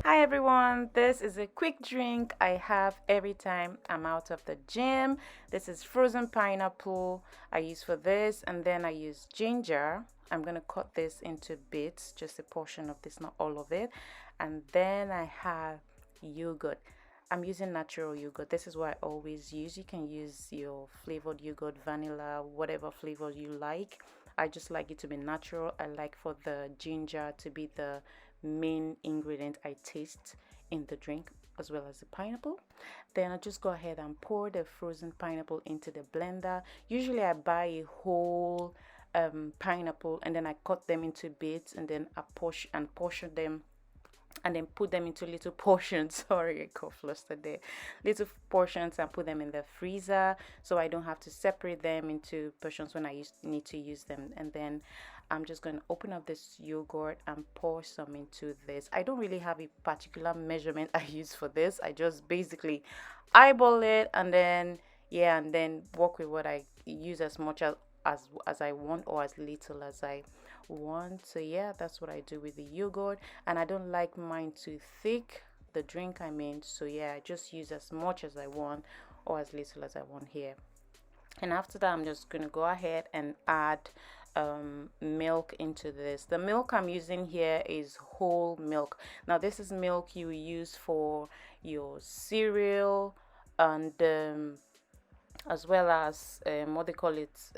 Hi everyone, this is a quick drink I have every time I'm out of the gym. This is frozen pineapple I use for this, and then I use ginger. I'm gonna cut this into bits, just a portion of this, not all of it. And then I have yogurt. I'm using natural yogurt. This is what I always use. You can use your flavored yogurt, vanilla, whatever flavor you like. I just like it to be natural. I like for the ginger to be the main ingredient I taste in the drink, as well as the pineapple. Then I just go ahead and pour the frozen pineapple into the blender. Usually I buy a whole pineapple, and then I cut them into bits, and then I portion them, and then put them into little portions. Sorry, I got flustered there. Little portions, and put them in the freezer so I don't have to separate them into portions when I need to use them. And then I'm just going to open up this yogurt and pour some into this. I don't really have a particular measurement I use for this. I just basically eyeball it, and then yeah, and then work with what I use as much as I want, or as little as I want. So yeah, that's what I do with the yogurt, and I don't like mine too thick, the drink I mean. So yeah, I just use as much as I want or as little as I want here. And after that, I'm just gonna go ahead and add milk into this. The milk I'm using here is whole milk. Now this is milk you use for your cereal, and as well as what they call it,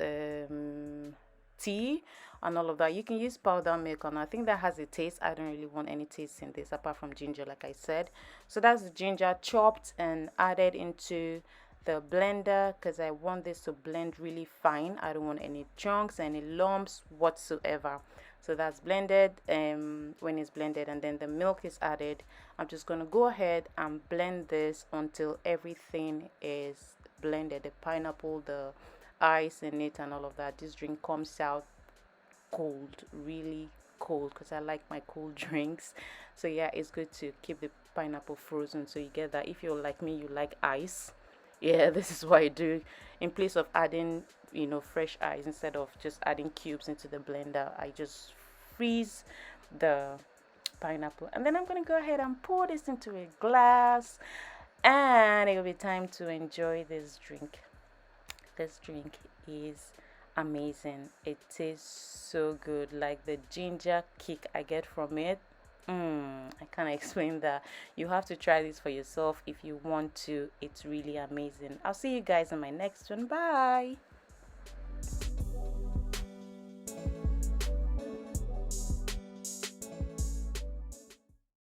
tea and all of that. You can use powder milk, and I think that has a taste. I don't really want any taste in this apart from ginger, like I said. So that's the ginger chopped and added into the blender, because I want this to blend really fine. I don't want any chunks, any lumps whatsoever. So that's blended. When it's blended and then the milk is added, I'm just going to go ahead and blend this until everything is blended, the pineapple, the ice in it, and all of that. This drink comes out cold, really cold, because I like my cold drinks. So yeah, it's good to keep the pineapple frozen, so you get that. If you're like me, you like ice, yeah, this is what I do. In place of adding, fresh ice, instead of just adding cubes into the blender, I just freeze the pineapple, and then I'm gonna go ahead and pour this into a glass, and it will be time to enjoy this drink. This drink is amazing. It tastes so good. Like the ginger kick I get from it. I can't explain that. You have to try this for yourself if you want to. It's really amazing. I'll see you guys in my next one. Bye.